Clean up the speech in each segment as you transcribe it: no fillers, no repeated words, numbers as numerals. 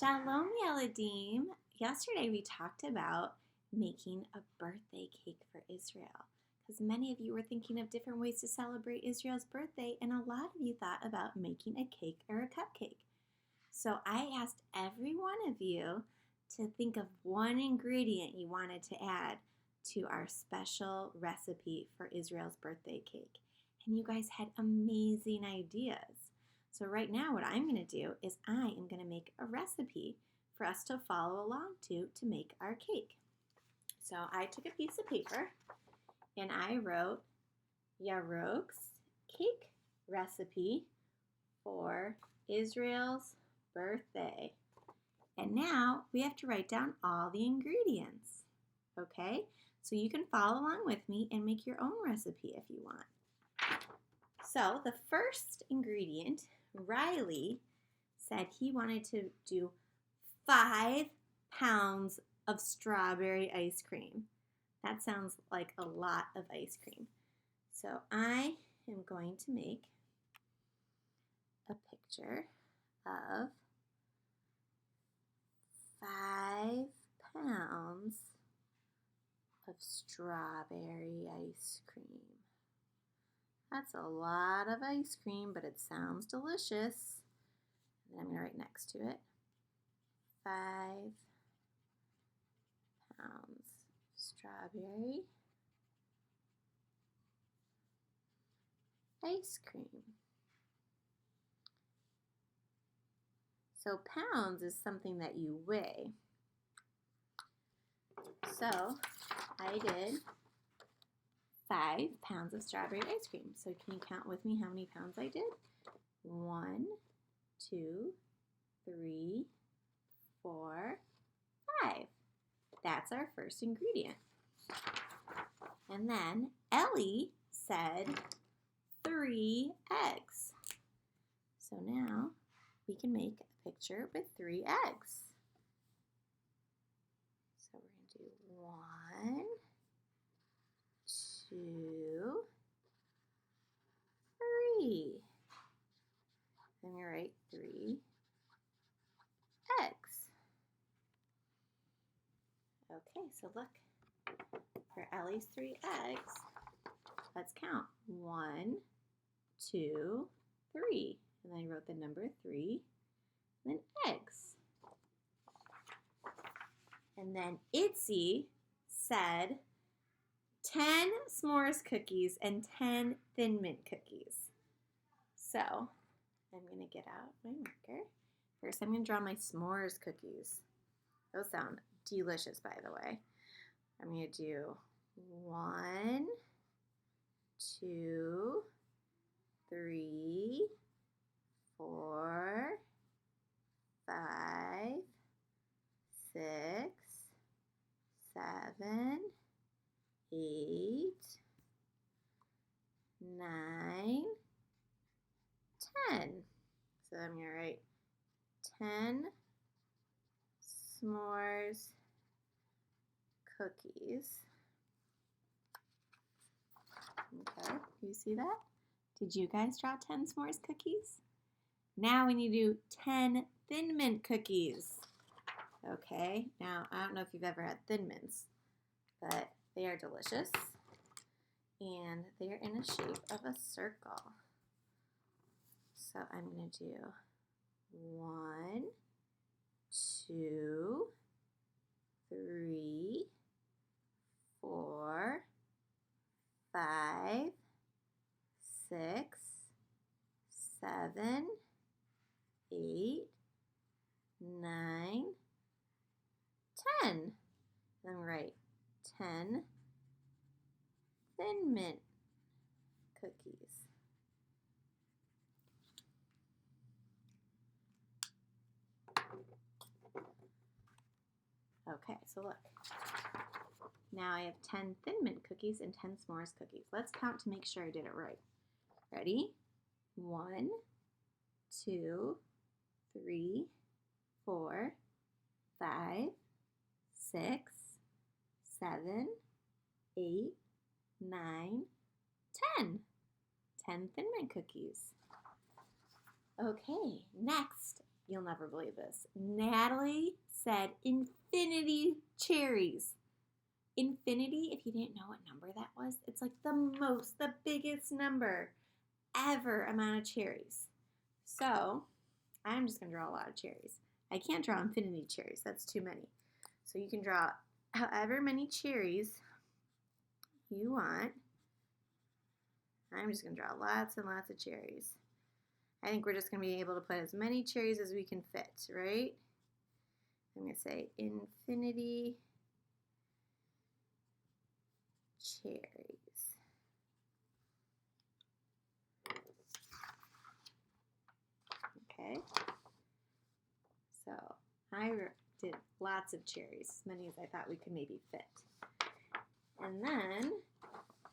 Shalom, Yeladim. Yesterday we talked about making a birthday cake for Israel because many of you were thinking of different ways to celebrate Israel's birthday, and a lot of you thought about making a cake or a cupcake. So I asked every one of you to think of one ingredient you wanted to add to our special recipe for Israel's birthday cake. And you guys had amazing ideas. So right now what I'm going to do is I am going to make a recipe for us to follow along to make our cake. So I took a piece of paper and I wrote Yarok's cake recipe for Israel's birthday. And now we have to write down all the ingredients. Okay? So you can follow along with me and make your own recipe if you want. So the first ingredient, Riley said he wanted to do 5 pounds of strawberry ice cream. That sounds like a lot of ice cream. So I am going to make a picture of 5 pounds of strawberry ice cream. That's a lot of ice cream, but it sounds delicious. And I'm going to write next to it 5 pounds strawberry ice cream. So pounds is something that you weigh. So I did 5 pounds of strawberry ice cream. So can you count with me how many pounds I did? 1, 2, 3, 4, 5. That's our first ingredient. And then Ellie said 3 eggs. So now we can make a picture with 3 eggs. So we're going to do 1, 2, 3. Then we write 3 eggs. Okay, so look, for Ellie's 3 eggs, let's count. 1, 2, 3. And then I wrote the number 3, and then eggs. And then Itzy said 10 s'mores cookies and 10 Thin Mint cookies. So I'm going to get out my marker. First, I'm going to draw my s'mores cookies. Those sound delicious, by the way. I'm going to do 1, 2, 3, 4, 5, 6, 7, 8, 9, 10. So I'm going to write 10 s'mores cookies. Okay, you see that? Did you guys draw 10 s'mores cookies? Now we need to do 10 Thin Mint cookies. Okay, now I don't know if you've ever had Thin Mints, but they are delicious and they are in a shape of a circle. So I'm going to do 1, 2, 3, 4, 5, 6, 7, 8, 9, 10. Then write 10 Thin Mint cookies. Okay, so look. Now I have 10 Thin Mint cookies and 10 s'mores cookies. Let's count to make sure I did it right. Ready? 1, 2, 3, 4, 5, 6, 7, 8, 9, 10. 10 Thin Mint cookies. Okay, next, You'll never believe this. Natalie said infinity cherries. Infinity, if you didn't know what number that was, it's like the biggest number ever amount of cherries. So I'm just going to draw a lot of cherries. I can't draw infinity cherries. That's too many. So you can draw however many cherries you want. I'm just going to draw lots and lots of cherries. I think we're just going to be able to put as many cherries as we can fit, right? I'm going to say infinity cherries. Okay. So I did lots of cherries, as many as I thought we could maybe fit. And then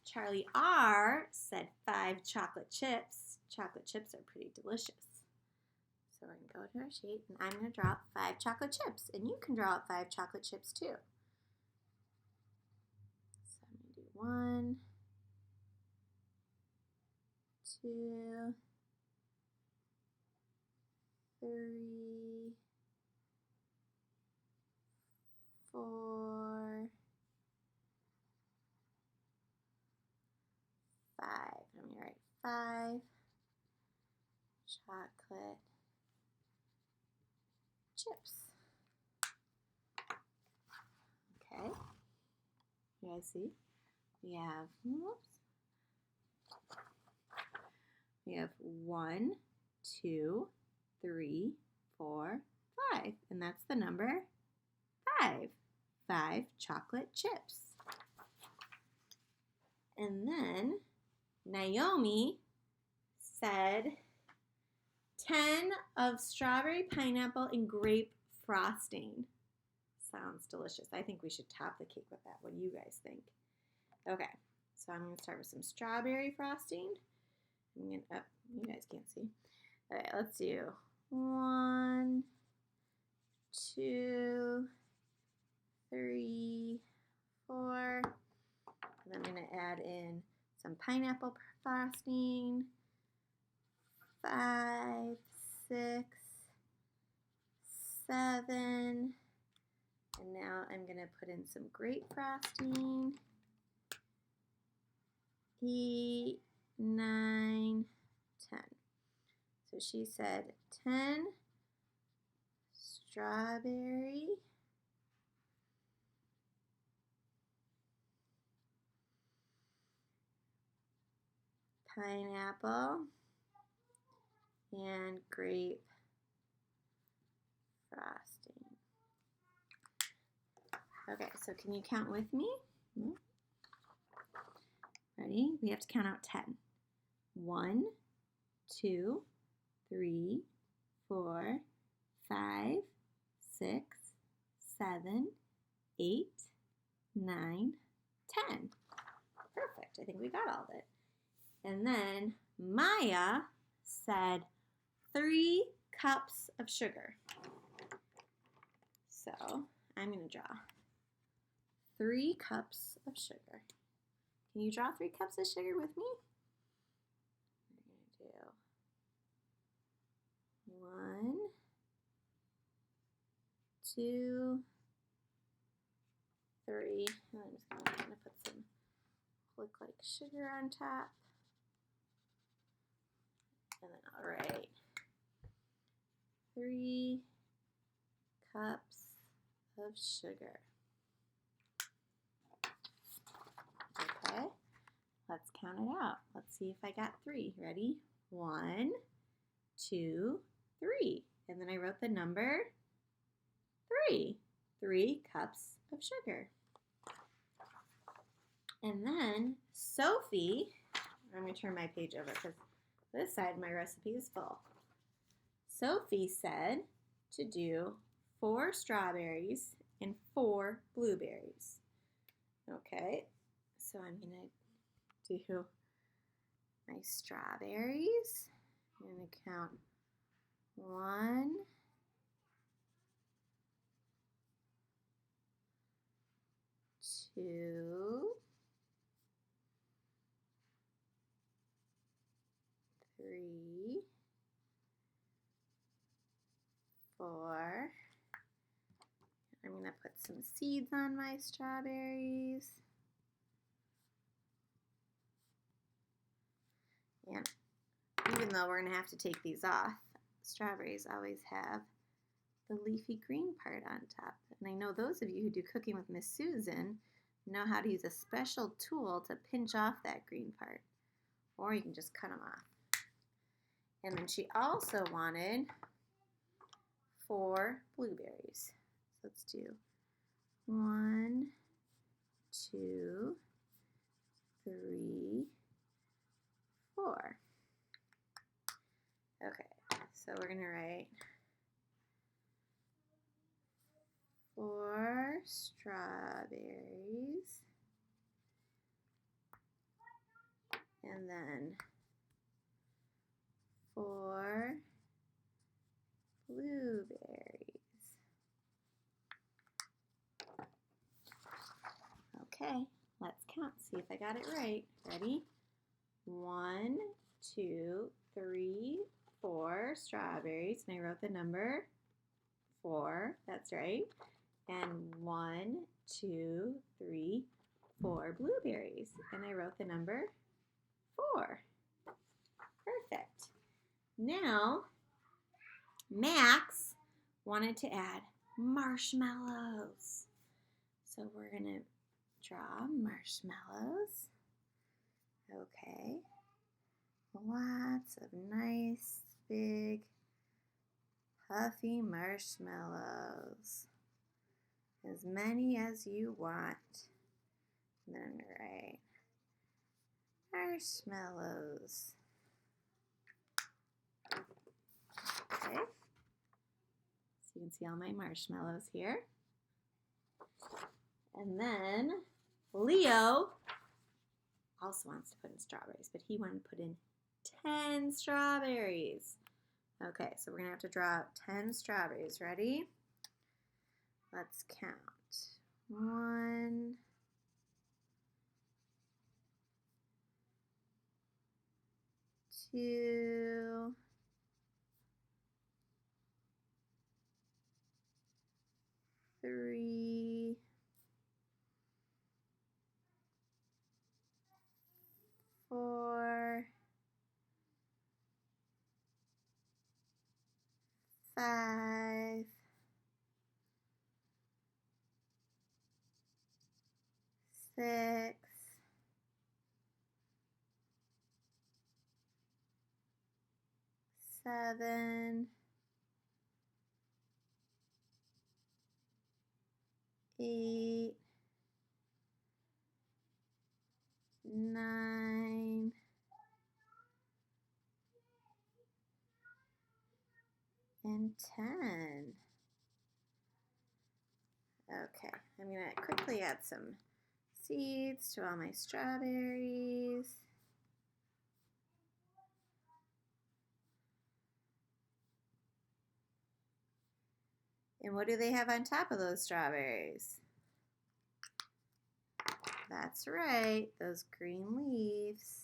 Charlie R said 5 chocolate chips. Chocolate chips are pretty delicious. So we're going to go to our sheet, and I'm going to draw 5 chocolate chips. And you can draw out 5 chocolate chips too. So I'm going to do 1, 2, 3, 4, 5. I'm going to write 5 chocolate chips. Okay. You guys see? We have 1, 2, 3, 4, 5. And that's the number 5. 5 chocolate chips. And then Naomi said 10 of strawberry, pineapple, and grape frosting. Sounds delicious. I think we should top the cake with that. What do you guys think? Okay, so I'm going to start with some strawberry frosting. You guys can't see. Okay, let's do 1, 2, 3, 4. And then I'm going to add in some pineapple frosting. 5, 6, 7. And now I'm going to put in some grape frosting. 8, 9, 10. So she said 10 strawberry, pineapple, and grape frosting. Okay, so can you count with me? Ready? We have to count out 10. 1, 2, 3, 4, 5, 6, 7, 8, 9, 10. Perfect. I think we got all of it. And then Maya said 3 cups of sugar. So I'm going to draw 3 cups of sugar. Can you draw 3 cups of sugar with me? We're going to do 1, 2, 3. And I'm just going to kind of put some look like sugar on top. And then I'll write 3 cups of sugar. Okay, let's count it out. Let's see if I got 3. Ready? 1, 2, 3. And then I wrote the number 3. 3 cups of sugar. And then Sophie, I'm going to turn my page over because this side of my recipe is full. Sophie said to do 4 strawberries and 4 blueberries. Okay, so I'm going to do my strawberries. I'm going to count 1, 2, 3, 4. I'm going to put some seeds on my strawberries. And even though we're going to have to take these off, strawberries always have the leafy green part on top. And I know those of you who do Cooking with Miss Susan know how to use a special tool to pinch off that green part. Or you can just cut them off. And then she also wanted 4 blueberries. So let's do 1, 2, 3, 4. Okay, so we're going to write 4 strawberries, and then 4 blueberries. Okay, let's count, see if I got it right. Ready? 1, 2, 3, 4 strawberries, and I wrote the number 4, that's right. And 1, 2, 3, 4 blueberries, and I wrote the number 4. Perfect. Now, Max wanted to add marshmallows. So we're going to draw marshmallows. Okay. Lots of nice, big, puffy marshmallows. As many as you want. And then I'm going to write marshmallows. Okay. So you can see all my marshmallows here. And then Leo also wants to put in strawberries, but he wanted to put in 10 strawberries. Okay, so we're going to have to draw out 10 strawberries. Ready? Let's count. 1, 2, 3, 4, 5, 6, 7, 8, 9, and 10. Okay, I'm going to quickly add some seeds to all my strawberries. And what do they have on top of those strawberries? That's right, those green leaves.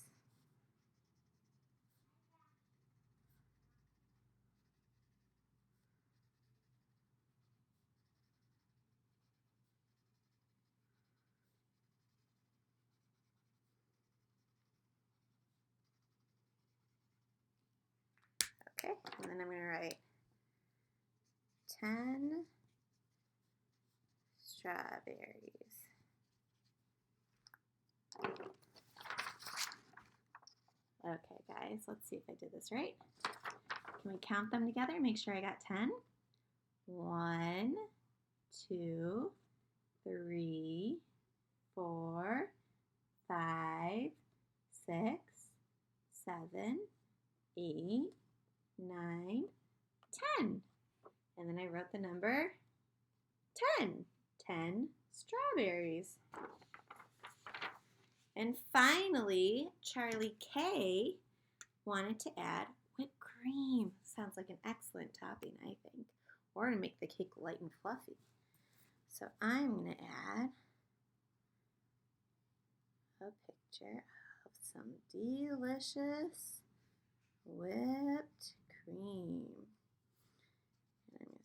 Okay, and then I'm going to write 10 strawberries. Okay, guys, let's see if I did this right. Can we count them together? Make sure I got 10. 1, 2, 3, 4, 5, 6, 7, 8, 9, 10. And then I wrote the number 10. 10 strawberries. And finally, Charlie K wanted to add whipped cream. Sounds like an excellent topping, I think. Or to make the cake light and fluffy. So I'm going to add a picture of some delicious whipped cream. And I'm going to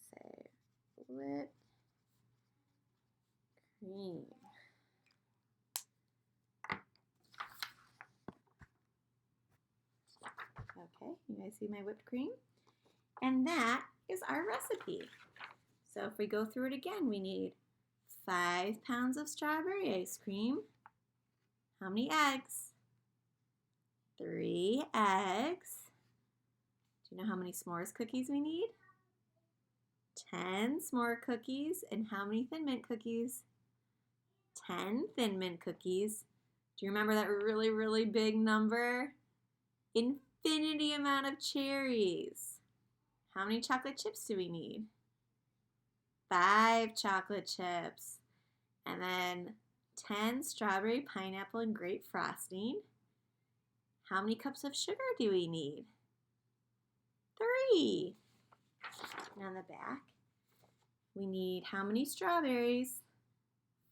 whipped cream. Okay, you guys see my whipped cream? And that is our recipe. So if we go through it again, we need 5 pounds of strawberry ice cream. How many eggs? 3 eggs. Do you know how many s'mores cookies we need? 10 s'more cookies. And how many Thin Mint cookies? 10 Thin Mint cookies. Do you remember that really, really big number? Infinity amount of cherries. How many chocolate chips do we need? 5 chocolate chips. And then 10 strawberry, pineapple, and grape frosting. How many cups of sugar do we need? 3. And on the back, we need how many strawberries?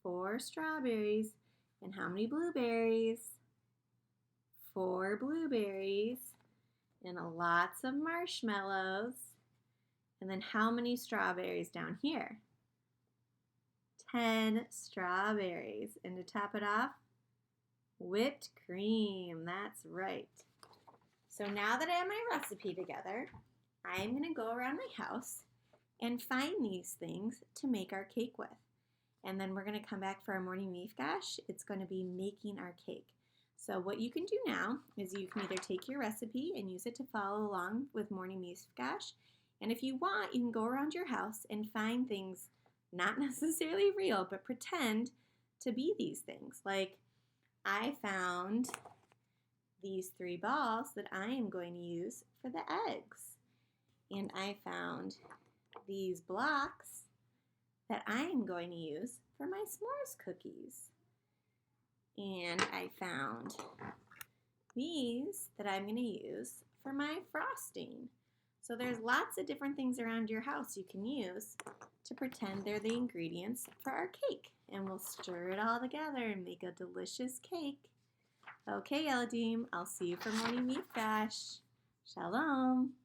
4 strawberries. And how many blueberries? 4 blueberries. And lots of marshmallows. And then how many strawberries down here? 10 strawberries. And to top it off, whipped cream. That's right. So now that I have my recipe together, I'm going to go around my house and find these things to make our cake with. And then we're going to come back for our morning mifgash. It's going to be making our cake. So what you can do now is you can either take your recipe and use it to follow along with morning mifgash. And if you want, you can go around your house and find things not necessarily real, but pretend to be these things. Like I found these 3 balls that I am going to use for the eggs. And I found these blocks that I am going to use for my s'mores cookies. And I found these that I'm going to use for my frosting. So there's lots of different things around your house you can use to pretend they're the ingredients for our cake. And we'll stir it all together and make a delicious cake. Okay, Eladim, I'll see you for morning mifgash. Shalom.